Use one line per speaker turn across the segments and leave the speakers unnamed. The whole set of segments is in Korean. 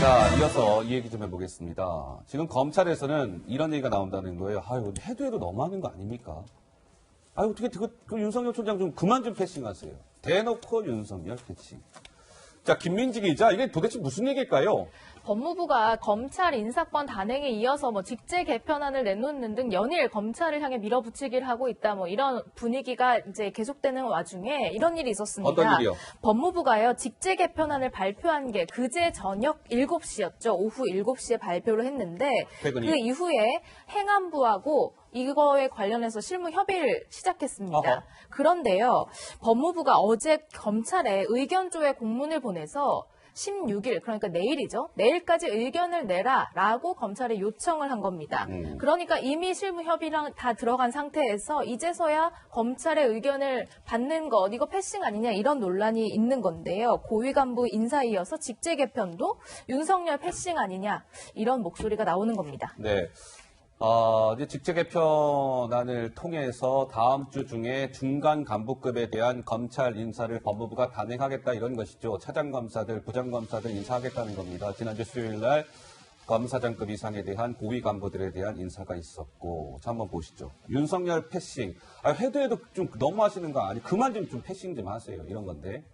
자, 이어서 이 얘기 좀 해보겠습니다. 지금 검찰에서는 이런 얘기가 나온다는 거예요. 아유, 해도 너무하는 거 아닙니까? 아유, 어떻게 그 윤석열 총장 좀 그만 좀 패싱하세요. 대놓고 윤석열 패싱. 자, 김민지 기자, 이게 도대체 무슨 얘기일까요?
법무부가 검찰 인사권 단행에 이어서 직제 개편안을 내놓는 등 연일 검찰을 향해 밀어붙이기를 하고 있다. 이런 분위기가 이제 계속되는 와중에 이런 일이 있었습니다.
어떤 일이요?
법무부가요, 직제 개편안을 발표한 게 그제 저녁 7시였죠. 오후 7시에 발표를 했는데
퇴근이?
그 이후에 행안부하고 이거에 관련해서 실무 협의를 시작했습니다.
어허.
그런데요, 법무부가 어제 검찰에 의견 조회 공문을 보내서 16일, 그러니까 내일이죠. 내일까지 의견을 내라라고 검찰에 요청을 한 겁니다. 그러니까 이미 실무 협의랑 다 들어간 상태에서 이제서야 검찰의 의견을 받는 것, 이거 패싱 아니냐 이런 논란이 있는 건데요. 고위 간부 인사에 이어서 직제 개편도 윤석열 패싱 아니냐 이런 목소리가 나오는 겁니다.
네. 이제 직제 개편안을 통해서 다음 주 중에 중간 간부급에 대한 검찰 인사를 법무부가 단행하겠다 이런 것이죠. 차장검사들, 부장검사들 인사하겠다는 겁니다. 지난주 수요일 날 검사장급 이상에 대한 고위 간부들에 대한 인사가 있었고. 자, 한번 보시죠. 윤석열 패싱. 해도 좀 너무하시는 거 아니? 그만 좀 패싱 좀 하세요. 이런 건데.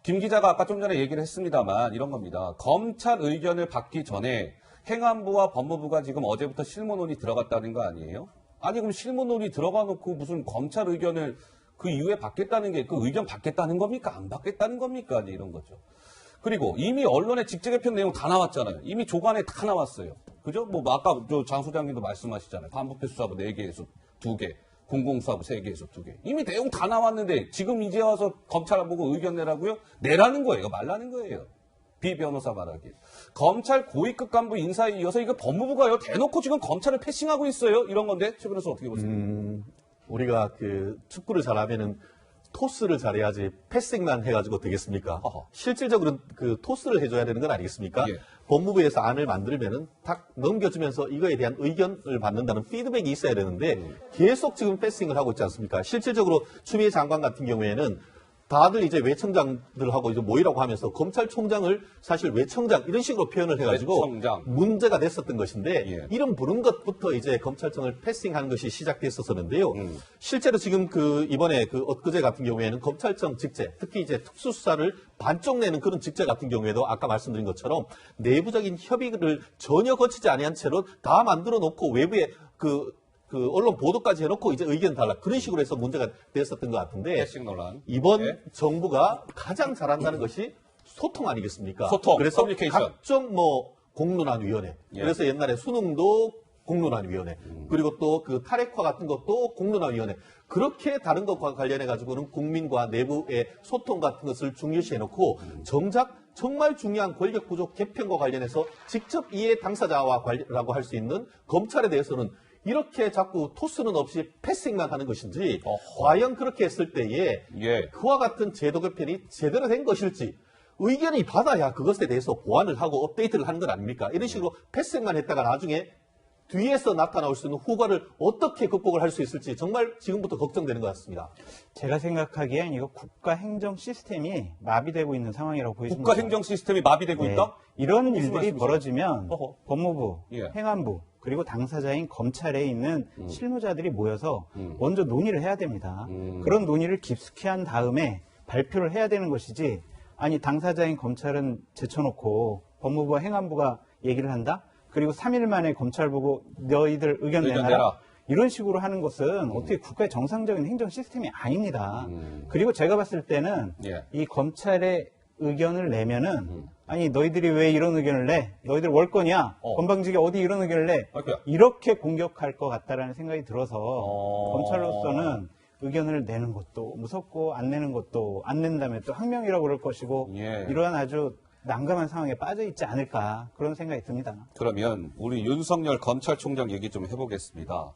김 기자가 아까 좀 전에 얘기를 했습니다만 이런 겁니다. 검찰 의견을 받기 전에 행안부와 법무부가 지금 어제부터 실무논의 들어갔다는 거 아니에요? 아니 그럼 실무논의 들어가 놓고 무슨 검찰 의견을 그 이후에 받겠다는 게 그 의견 받겠다는 겁니까? 안 받겠다는 겁니까? 이제 이런 거죠. 그리고 이미 언론에 직제 개편 내용 다 나왔잖아요. 이미 조간에 다 나왔어요. 그죠? 아까 장 소장님도 말씀하시잖아요. 반부패 수사부 4개에서 2개, 공공수사부 3개에서 2개. 이미 내용 다 나왔는데 지금 이제 와서 검찰 보고 의견 내라고요? 내라는 거예요. 말라는 거예요. 비변호사 말하기. 검찰 고위급 간부 인사에 이어서 이거 법무부가요 대놓고 지금 검찰을 패싱하고 있어요. 이런 건데 최 변호사 어떻게 보세요?
우리가 축구를 잘하면은 토스를 잘해야지 패싱만 해가지고 되겠습니까?
어허.
실질적으로 토스를 해줘야 되는 건 아니겠습니까?
예.
법무부에서 안을 만들면은 딱 넘겨주면서 이거에 대한 의견을 받는다는 피드백이 있어야 되는데 계속 지금 패싱을 하고 있지 않습니까? 실질적으로 추미애 장관 같은 경우에는 다들 이제 외청장들하고 이제 모이라고 하면서 검찰총장을 사실 외청장 이런 식으로 표현을 해가지고
외청장.
문제가 됐었던 것인데
예.
이름 부른 것부터 이제 검찰청을 패싱하는 것이 시작됐었었는데요. 실제로 지금 이번에 엊그제 같은 경우에는 검찰청 직제, 특히 이제 특수수사를 반쪽 내는 그런 직제 같은 경우에도 아까 말씀드린 것처럼 내부적인 협의를 전혀 거치지 아니한 채로 다 만들어 놓고 외부에 언론 보도까지 해놓고 이제 의견 달라. 그런 식으로 해서 문제가 됐었던 것 같은데.
패싱 논란.
이번
네.
정부가 가장 잘한다는 것이 소통 아니겠습니까?
소통,
그래서
커뮤니케이션.
각종 공론화위원회.
예.
그래서 옛날에 수능도 공론화위원회. 그리고 또 탈핵화 같은 것도 공론화위원회. 그렇게 다른 것과 관련해가지고는 국민과 내부의 소통 같은 것을 중요시해놓고 정작 정말 중요한 권력 구조 개편과 관련해서 직접 이해 당사자라고 할 수 있는 검찰에 대해서는 이렇게 자꾸 토스는 없이 패싱만 하는 것인지 과연 그렇게 했을 때에
예.
그와 같은 제도 개편이 제대로 된 것일지 의견이 받아야 그것에 대해서 보완을 하고 업데이트를 하는 건 아닙니까? 이런 식으로 패싱만 했다가 나중에 뒤에서 나타나올 수 있는 후과를 어떻게 극복을 할 수 있을지 정말 지금부터 걱정되는 것 같습니다.
제가 생각하기엔 이거 국가 행정 시스템이 마비되고 있는 상황이라고 보여집니다.
국가 행정 시스템이 마비되고
네.
있다?
이런
무슨
일들이
말씀이세요?
벌어지면
어허.
법무부,
예.
행안부, 그리고 당사자인 검찰에 있는 실무자들이 모여서 먼저 논의를 해야 됩니다. 그런 논의를 깊숙이 한 다음에 발표를 해야 되는 것이지, 아니 당사자인 검찰은 제쳐놓고 법무부와 행안부가 얘기를 한다? 그리고 3일 만에 검찰 보고 너희들 의견 내놔라.
내라.
이런 식으로 하는 것은 어떻게 국가의 정상적인 행정 시스템이 아닙니다. 그리고 제가 봤을 때는
예.
이 검찰의 의견을 내면은 아니 너희들이 왜 이런 의견을 내? 너희들 월권이야? 건방지게 어디 이런 의견을 내?
아이고야.
이렇게 공격할 것 같다라는 생각이 들어서
어.
검찰로서는 의견을 내는 것도 무섭고 안 내는 것도 안 낸다면 또 항명이라고 그럴 것이고
예.
이러한 아주 난감한 상황에 빠져 있지 않을까 그런 생각이 듭니다.
그러면 우리 윤석열 검찰총장 얘기 좀 해보겠습니다.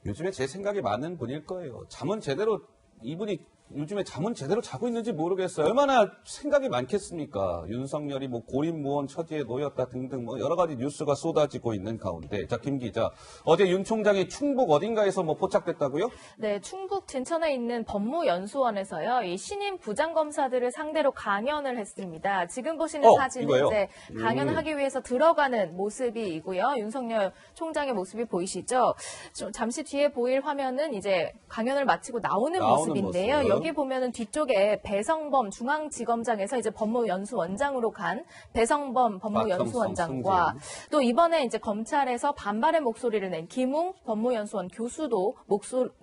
요즘에 제 생각이 맞는 분일 거예요. 잠은 제대로 이분이 요즘에 잠은 제대로 자고 있는지 모르겠어요. 얼마나 생각이 많겠습니까? 윤석열이 뭐 고립무원 처지에 놓였다 등등 뭐 여러 가지 뉴스가 쏟아지고 있는 가운데. 자, 김 기자. 어제 윤 총장이 충북 어딘가에서 뭐 포착됐다고요?
네, 충북 진천에 있는 법무연수원에서요, 이 신임 부장검사들을 상대로 강연을 했습니다. 지금 보시는 사진은
이거요?
이제 강연을 하기 위해서 들어가는 모습이고요. 윤석열 총장의 모습이 보이시죠? 잠시 뒤에 보일 화면은 이제 강연을 마치고 나오는 모습인데요.
모습.
여기 보면은 뒤쪽에 배성범 중앙지검장에서 이제 법무연수원장으로 간 배성범 법무연수원장과 또 이번에 이제 검찰에서 반발의 목소리를 낸 김웅 법무연수원 교수도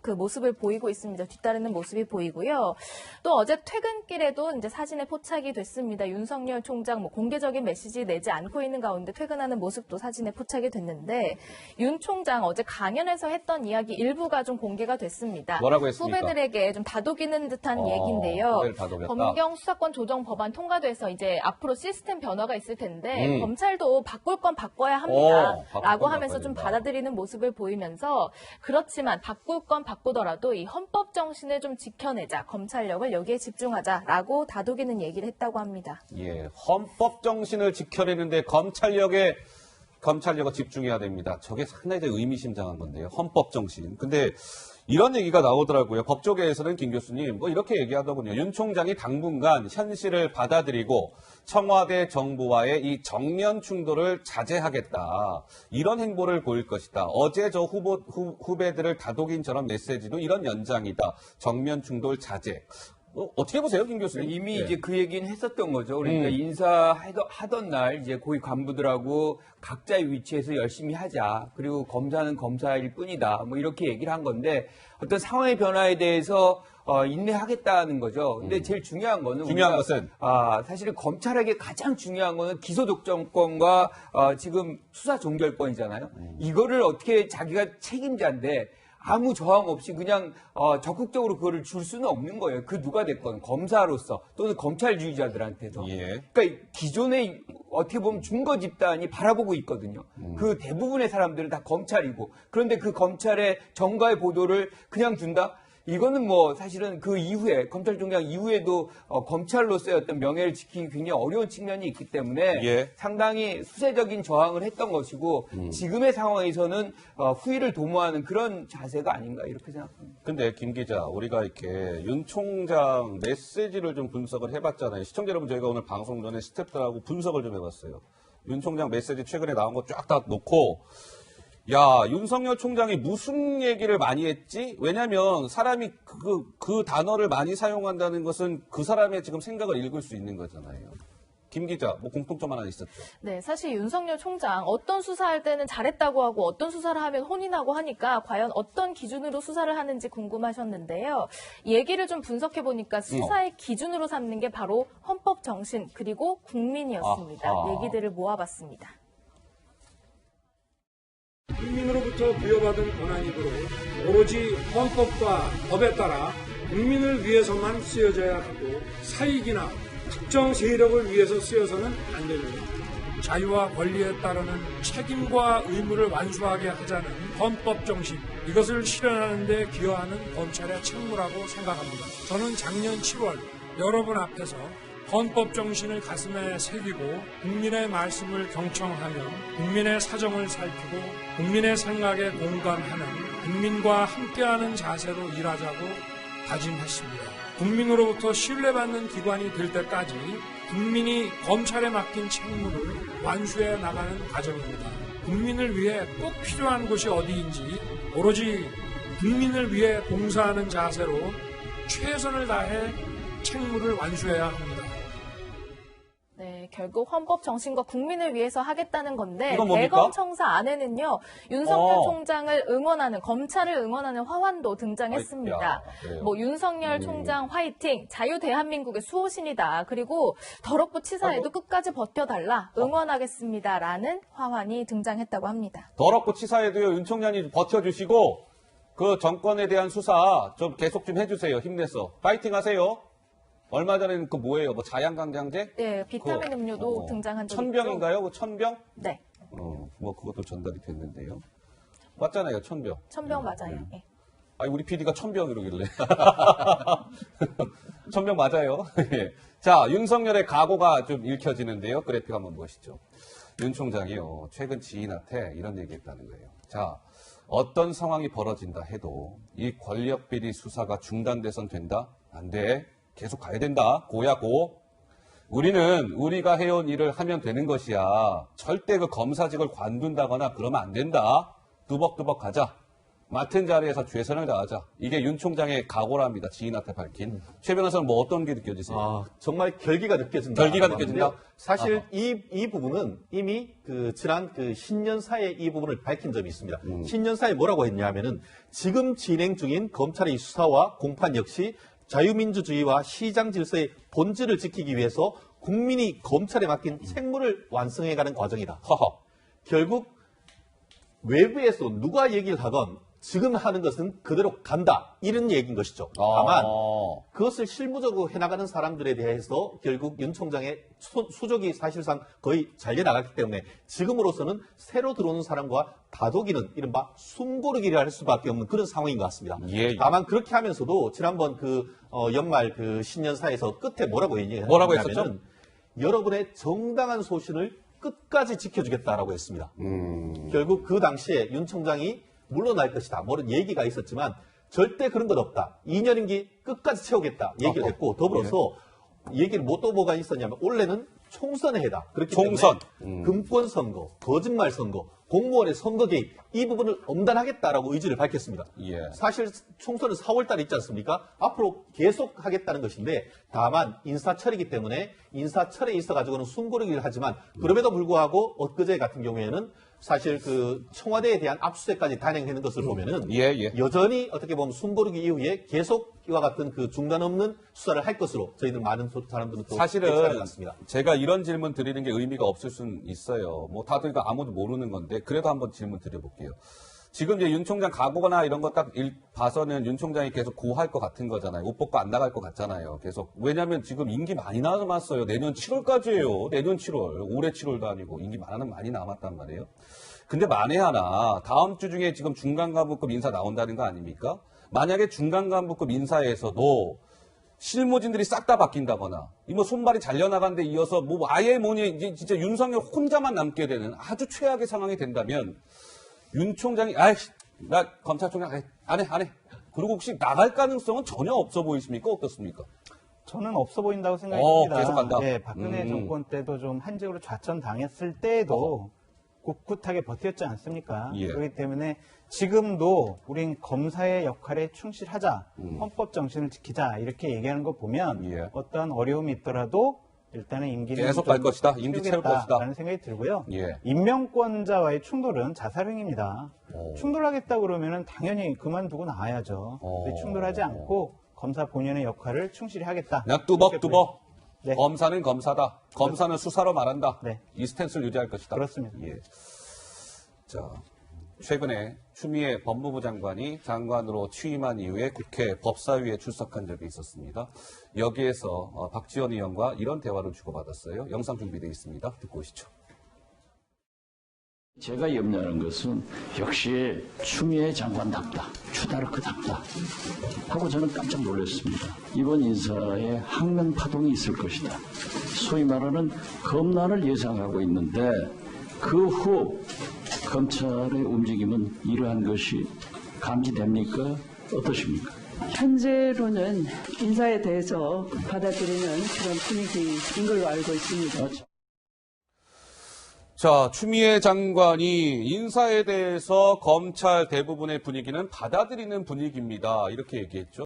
그 모습을 보이고 있습니다. 뒤따르는 모습이 보이고요. 또 어제 퇴근길에도 이제 사진에 포착이 됐습니다. 윤석열 총장 뭐 공개적인 메시지 내지 않고 있는 가운데 퇴근하는 모습도 사진에 포착이 됐는데 윤 총장 어제 강연에서 했던 이야기 일부가 좀 공개가 됐습니다.
뭐라고 했습니까?
후배들에게 좀 다독이는 듯한 얘기인데요.
후배를 다독였다.
검경 수사권 조정 법안 통과돼서 이제 앞으로 시스템 변화가 있을 텐데 검찰도 바꿀 건 바꿔야 합니다. 라고 하면서 좀 받아들이는 모습을 보이면서 그렇지만 바꿀 건 바꾸더라도 이 헌법 정신을 좀 지켜내자. 검찰력을 여기에 집중하자라고 다독이는 얘기를 했다고 합니다.
예, 헌법 정신을 지켜내는데 검찰력을 집중해야 됩니다. 저게 상당히 이제 의미심장한 건데요. 헌법 정신. 근데 이런 얘기가 나오더라고요. 법조계에서는 김 교수님 뭐 이렇게 얘기하더군요. 윤 총장이 당분간 현실을 받아들이고 청와대 정부와의 이 정면 충돌을 자제하겠다. 이런 행보를 보일 것이다. 어제 저 후배들을 다독인 저런 메시지도 이런 연장이다. 정면 충돌 자제. 어떻게 보세요, 김 교수님?
이미 이제 그 얘기는 했었던 거죠. 그러니까 인사하던 날 이제 고위 간부들하고 각자의 위치에서 열심히 하자. 그리고 검사는 검사일 뿐이다. 뭐 이렇게 얘기를 한 건데 어떤 상황의 변화에 대해서 인내하겠다는 거죠. 근데 제일 중요한 거는
것은
사실은 검찰에게 가장 중요한 거는 기소독점권과 지금 수사 종결권이잖아요. 이거를 어떻게 자기가 책임자인데 아무 저항 없이 그냥 적극적으로 그거를 줄 수는 없는 거예요. 그 누가 됐건 검사로서 또는 검찰주의자들한테도.
예.
그러니까 기존의 어떻게 보면 준거 집단이 바라보고 있거든요. 그 대부분의 사람들은 다 검찰이고 그런데 그 검찰의 정가의 보도를 그냥 둔다? 이거는 뭐 사실은 그 이후에 검찰총장 이후에도 검찰로서의 어떤 명예를 지키기 굉장히 어려운 측면이 있기 때문에
예.
상당히 수세적인 저항을 했던 것이고 지금의 상황에서는 후위를 도모하는 그런 자세가 아닌가 이렇게 생각합니다.
근데 김 기자, 우리가 이렇게 윤 총장 메시지를 좀 분석을 해봤잖아요. 시청자 여러분, 저희가 오늘 방송 전에 스태프들하고 분석을 좀 해봤어요. 윤 총장 메시지 최근에 나온 거 쫙 다 놓고 야, 윤석열 총장이 무슨 얘기를 많이 했지? 왜냐면 사람이 그 단어를 많이 사용한다는 것은 그 사람의 지금 생각을 읽을 수 있는 거잖아요. 김 기자, 뭐 공통점 하나 있었죠?
네, 사실 윤석열 총장 어떤 수사할 때는 잘했다고 하고 어떤 수사를 하면 혼인하고 하니까 과연 어떤 기준으로 수사를 하는지 궁금하셨는데요. 얘기를 좀 분석해 보니까 수사의 기준으로 삼는 게 바로 헌법 정신 그리고 국민이었습니다. 얘기들을 모아봤습니다.
국민으로부터 부여받은 권한이므로 오로지 헌법과 법에 따라 국민을 위해서만 쓰여져야 하고 사익이나 특정 세력을 위해서 쓰여서는 안 됩니다. 자유와 권리에 따르는 책임과 의무를 완수하게 하자는 헌법 정신, 이것을 실현하는 데 기여하는 검찰의 책무라고 생각합니다. 저는 작년 7월 여러분 앞에서 헌법 정신을 가슴에 새기고 국민의 말씀을 경청하며 국민의 사정을 살피고 국민의 생각에 공감하는 국민과 함께하는 자세로 일하자고 다짐했습니다. 국민으로부터 신뢰받는 기관이 될 때까지 국민이 검찰에 맡긴 책무를 완수해 나가는 과정입니다. 국민을 위해 꼭 필요한 곳이 어디인지 오로지 국민을 위해 봉사하는 자세로 최선을 다해 책무를 완수해야 합니다.
네, 결국 헌법 정신과 국민을 위해서 하겠다는 건데
이건 뭡니까?
대검청사 안에는요 윤석열 총장을 응원하는 검찰을 응원하는 화환도 등장했습니다. 뭐 윤석열 총장 화이팅, 자유 대한민국의 수호신이다. 그리고 더럽고 치사해도 끝까지 버텨달라, 응원하겠습니다라는 화환이 등장했다고 합니다.
더럽고 치사해도요, 윤 총장이 버텨주시고 그 정권에 대한 수사 좀 계속 좀 해주세요. 힘내서 파이팅 하세요. 얼마 전에는 그 뭐예요? 뭐 자양강장제?
네, 비타민 음료도 등장한 적이 있죠.
천병인가요? 그 천병?
네.
뭐 그것도 전달이 됐는데요. 맞잖아요, 천병.
천병 맞아요. 네.
아니, 우리 PD가 1000병 이러길래. 1000병 맞아요. 예. 자, 윤석열의 각오가 좀 읽혀지는데요. 그래픽 한번 보시죠. 윤 총장이요, 최근 지인한테 이런 얘기 했다는 거예요. 자, 어떤 상황이 벌어진다 해도 이 권력비리 수사가 중단돼선 된다? 안 돼. 계속 가야 된다. 고야 고. 우리는 우리가 해온 일을 하면 되는 것이야. 절대 그 검사직을 관둔다거나 그러면 안 된다. 뚜벅뚜벅 가자. 맡은 자리에서 최선을 다하자. 이게 윤 총장의 각오랍니다. 지인한테 밝힌. 최 변호사는 뭐 어떤 게 느껴지세요?
정말 결기가 느껴진다.
결기가 느껴진다?
사실 이 부분은 이미 지난 신년사에 이 부분을 밝힌 점이 있습니다. 신년사에 뭐라고 했냐면은 지금 진행 중인 검찰의 수사와 공판 역시 자유민주주의와 시장 질서의 본질을 지키기 위해서 국민이 검찰에 맡긴 책무를 완성해가는 과정이다.
허허.
결국 외부에서 누가 얘기를 하건 지금 하는 것은 그대로 간다. 이런 얘기인 것이죠. 다만 그것을 실무적으로 해나가는 사람들에 대해서 결국 윤 총장의 수족이 사실상 거의 잘려나갔기 때문에 지금으로서는 새로 들어오는 사람과 다독이는 이른바 숨고르기를 할 수밖에 없는 그런 상황인 것 같습니다.
예.
다만 그렇게 하면서도 지난번 연말 신년사에서 끝에 뭐라고
뭐라고 했었죠?
했냐면은 여러분의 정당한 소신을 끝까지 지켜주겠다라고 했습니다. 결국 그 당시에 윤 총장이 물러날 것이다. 뭐는 얘기가 있었지만 절대 그런 것 없다. 2년 임기 끝까지 채우겠다. 얘기를 했고 더불어서 얘기를 또 뭐가 있었냐면 원래는 총선의 해다. 그렇기
총선.
때문에 금권 선거, 거짓말 선거, 공무원의 선거 개입 이 부분을 엄단하겠다라고 의지를 밝혔습니다.
예.
사실 총선은 4월 달에 있지 않습니까? 앞으로 계속 하겠다는 것인데 다만 인사철이기 때문에 인사철에 있어가지고는 숨고르기를 하지만 그럼에도 불구하고 엊그제 같은 경우에는 사실 청와대에 대한 압수수색까지 단행하는 것을 보면은
예.
여전히 어떻게 보면 숨고르기 이후에 계속 이와 같은 중단 없는 수사를 할 것으로 저희들 많은 사람들은 또
사실은
같습니다.
제가 이런 질문 드리는 게 의미가 없을 수는 있어요. 뭐 다들 아무도 모르는 건데 그래도 한번 질문 드려볼게요. 지금 이제 윤 총장 각오나 이런 거 딱 봐서는 윤 총장이 계속 고할 것 같은 거잖아요. 옷 벗고 안 나갈 것 같잖아요. 계속. 왜냐면 지금 임기 많이 남았어요. 내년 7월까지예요. 내년 7월. 올해 7월도 아니고 임기 많이 남았단 말이에요. 근데 만에 하나 다음 주 중에 지금 중간간부급 인사 나온다는 거 아닙니까? 만약에 중간간부급 인사에서도 실무진들이 싹 다 바뀐다거나, 뭐 손발이 잘려나간 데 이어서 뭐 아예 이제 진짜 윤석열 혼자만 남게 되는 아주 최악의 상황이 된다면 윤 총장이 나 검찰총장 안 해. 그리고 혹시 나갈 가능성은 전혀 없어 보이십니까? 어떻습니까?
저는 없어 보인다고 생각합니다.
계속 간다.
네, 박근혜 정권 때도 좀 한직으로 좌천당했을 때도 꿋꿋하게 버텼지 않습니까?
예.
그렇기 때문에 지금도 우린 검사의 역할에 충실하자, 헌법 정신을 지키자 이렇게 얘기하는 거 보면
예.
어떠한 어려움이 있더라도 일단은 임기는
계속 갈 것이다. 임기 채울 것이다.
라는 생각이 들고요.
예.
임명권자와의 충돌은 자살행위입니다. 충돌하겠다 그러면은 당연히 그만두고 나와야죠. 근데 충돌하지 않고 검사 본연의 역할을 충실히 하겠다.
그냥 뚜벅뚜벅.
네.
검사는 검사다. 검사는 수사로 말한다.
네.
이 스탠스를 유지할 것이다.
그렇습니다.
예. 자, 최근에 추미애 법무부 장관이 장관으로 취임한 이후에 국회 법사위에 출석한 적이 있었습니다. 여기에서 박지원 의원과 이런 대화를 주고받았어요. 영상 준비되어 있습니다. 듣고 오시죠.
제가 염려하는 것은 역시 추미애 장관답다, 추다르크답다 하고 저는 깜짝 놀랐습니다. 이번 인사에 항면 파동이 있을 것이다. 소위 말하는 검난을 예상하고 있는데 그 후 검찰의 움직임은 이러한 것이 감지됩니까? 어떠십니까?
현재로는 인사에 대해서 받아들이는 그런 분위기인 걸로 알고 있습니다.
자, 추미애 장관이 인사에 대해서 검찰 대부분의 분위기는 받아들이는 분위기입니다. 이렇게 얘기했죠.